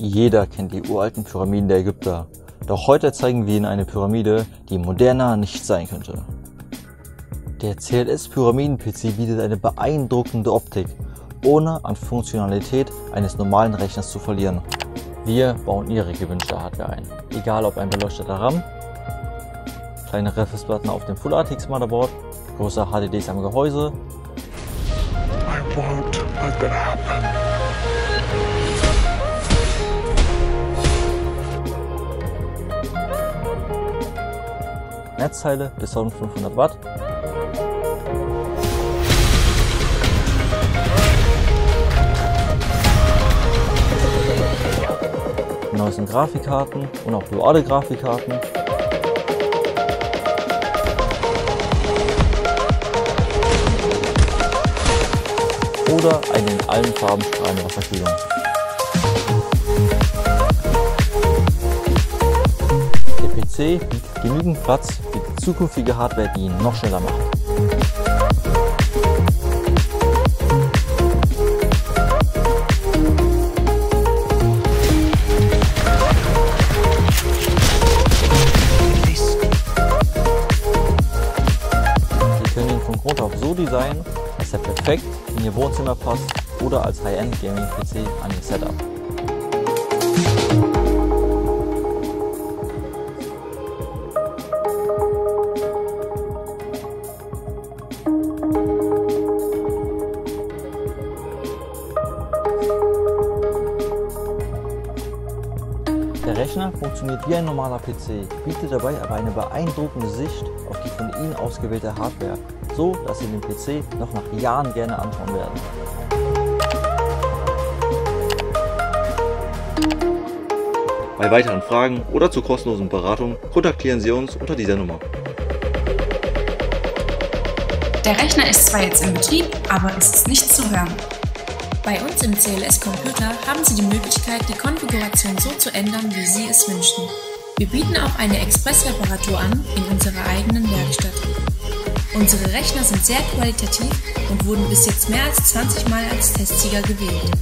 Jeder kennt die uralten Pyramiden der Ägypter. Doch heute zeigen wir Ihnen eine Pyramide, die moderner nicht sein könnte. Der CLS-Pyramiden-PC bietet eine beeindruckende Optik, ohne an Funktionalität eines normalen Rechners zu verlieren. Wir bauen Ihre gewünschte Hardware ein, egal ob ein beleuchteter RAM, kleinere Festplatten auf dem Full RTX Motherboard, große HDDs am Gehäuse. I won't let that happen. Netzteile bis 1500 Watt. Die neuesten Grafikkarten und auch duale Grafikkarten. Oder eine in allen Farben strahlende Wasserkühlung. Der PC bietet genügend Platz für die zukünftige Hardware, die ihn noch schneller macht. Sie können ihn von Grund auf so designen, dass er perfekt in Ihr Wohnzimmer passt oder als High-End Gaming PC an Ihr Setup. Der Rechner funktioniert wie ein normaler PC, bietet dabei aber eine beeindruckende Sicht auf die von Ihnen ausgewählte Hardware, so dass Sie den PC noch nach Jahren gerne anschauen werden. Bei weiteren Fragen oder zur kostenlosen Beratung kontaktieren Sie uns unter dieser Nummer. Der Rechner ist zwar jetzt in Betrieb, aber es ist nichts zu hören. Bei uns im CLS Computer haben Sie die Möglichkeit, die Konfiguration so zu ändern, wie Sie es wünschen. Wir bieten auch eine Express-Reparatur an in unserer eigenen Werkstatt. Unsere Rechner sind sehr qualitativ und wurden bis jetzt mehr als 20 Mal als Testsieger gewählt.